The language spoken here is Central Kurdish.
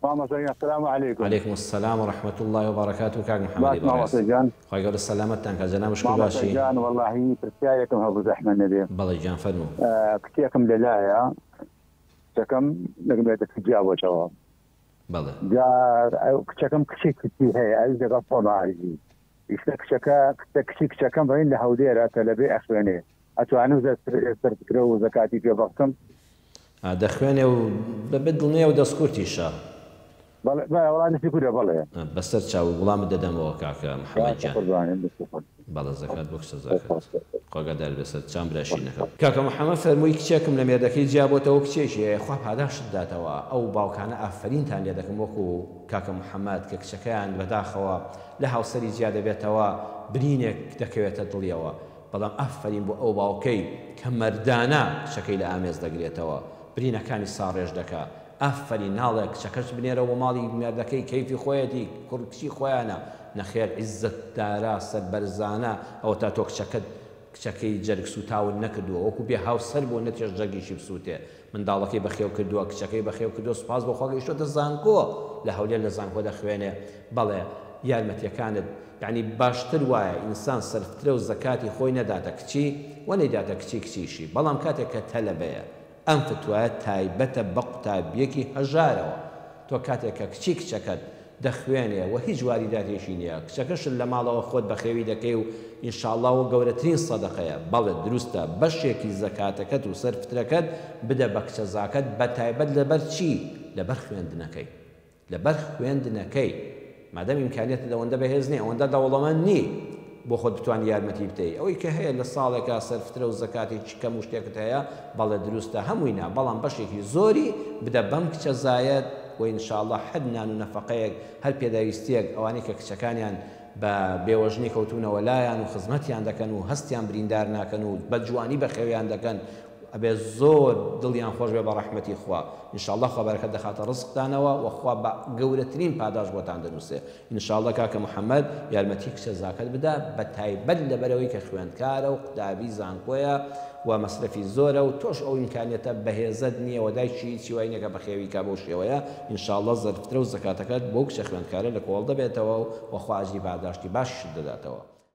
ماما سيدنا السلام عليكم. عليكم السلام ورحمة الله وبركاته. كاك محمد باش ماما إبراهيم سجان. خواهي قول السلامة كجنا مشكور ماما باشي. سجان والله تركياكم ابو زحمه النبي. بلى جان فرمو. كتيكم لله كم نقمتك تجاوب جواب. بلى. جار كم كشيك كتي هي أجد غفور عايزي. يشتك شكا كشيك شكا بين لهوديرة تلبي أخواني. أتوانو زكرو زكاتي في وقتم. دخواني وبدلني ودسكورتي شا. بلا والله نسي كده بلا. بس ترجع وغلام الدم وكاك محمد جان. بلى زكاة بوكس زكاة. قاعد بس تشام براشينك. كاك محمد فرموي كشيكم لم يدكي جابوته وكشيشي خواب هذا شداتوا أو باوكان أفرين تان يدكم وكو كاك محمد كشكان بداخوا لها وسري زيادة بيتوا برينك دكويت دليوا بلام أفرين بو أو باوكي كمردانا شكل آميز دقريتوا برينا كان صارج دكا أفرين نالك شكرش بنيرا ومالي مردكي كيف خويتي كركشي خويانا نخير عزت دارا سربرزانا أو تاتوك شكد کچەکەی جەرگ سوتاون نەکردووە وەکو بێ هاوسەر بۆ نەتێژ جەرگیشی بسووتێ منداڵەکەی بەخێو کردووە کچەکەی بەخێو کردووە سوپاس بۆ خوا گەیشتۆتە زانکۆ لە هەولێر لە زانکۆ دەخوێنێ بەڵێ یارمەتیەکانت یعنی باشتر وایە ئینسان سەرفترە و زەکاتی خۆی نەداتە کچی وە نەیداتە کچی کچیشی بەڵام کاتێک کە تەلەبەیە ئەم فتوایە تایبەتە بە قوتابیەکی هەژارەوە تۆ کاتێک کە کچی کچەکەت دەخوێنێ و هیچ واریداتێکی نییە کچەکەش لە ماڵەوە خۆت بەخێوی دەکەی و ئینشاءڵڵا گەورەترین سەدەقەیە بەڵێ دروستە بەشێکی زەکاتەکەت و سەرفترەکەت بدە بە کچەزاکەت بە تایبەت لەبەر چی لەبەر خوێندنەکەی لەبەر خوێندنەکەی مادەم ئیمکانیەتە ئەوەندە بەهێز نییە ئەوەندە دەوڵەمەند نی بۆ خۆت بتوانانی یارمەتی بدەیت ئەوەی کە هەیە لە ساڵێکە سەرفترە و زەکاتی کەم و شتێکت هەیە بەڵێ دروستە هەمووی نا بەڵام بەشێکی زۆری بدە بەم کچەزایەت وإن شاء الله حدنا نفقيك هل بيداويستيك أوانيك كشكانيان بێوەژنی کەوتونەوە لایەن و خزمەتیان دەکەن و هەستیان بریندار ناکەن و بەجوانی بەخێویان دەکەن ئەبێ زۆر دڵیان خۆش بێ بە ڕەحمەتی خوا ئینشاءڵڵا خوا بەرەکەت دەخاتە ڕزقتانەوە و خوا بە گەورەترین پاداش بۆتان دەنووسێ ئینشاءڵڵا کاکە محەممەد یارمەتی کچەزاکەت بدە بە تایبەت لەبەرەوەی کە خوێندکارە و قوتابی زانکۆیە و مەصرفی زۆرە و تۆش ئەو ئیمکانیەتە بەهێزت نییە و دایکی چیوانێکە بەخێوی کا بۆ شێوەیە ئینشاءڵڵا زەرفترە و زەکاتەکەت بۆ کچە خوێندکارە لە کۆڵ دەبێتەوە و خوا ئەجری پاداشتی باشیش دەداتەوە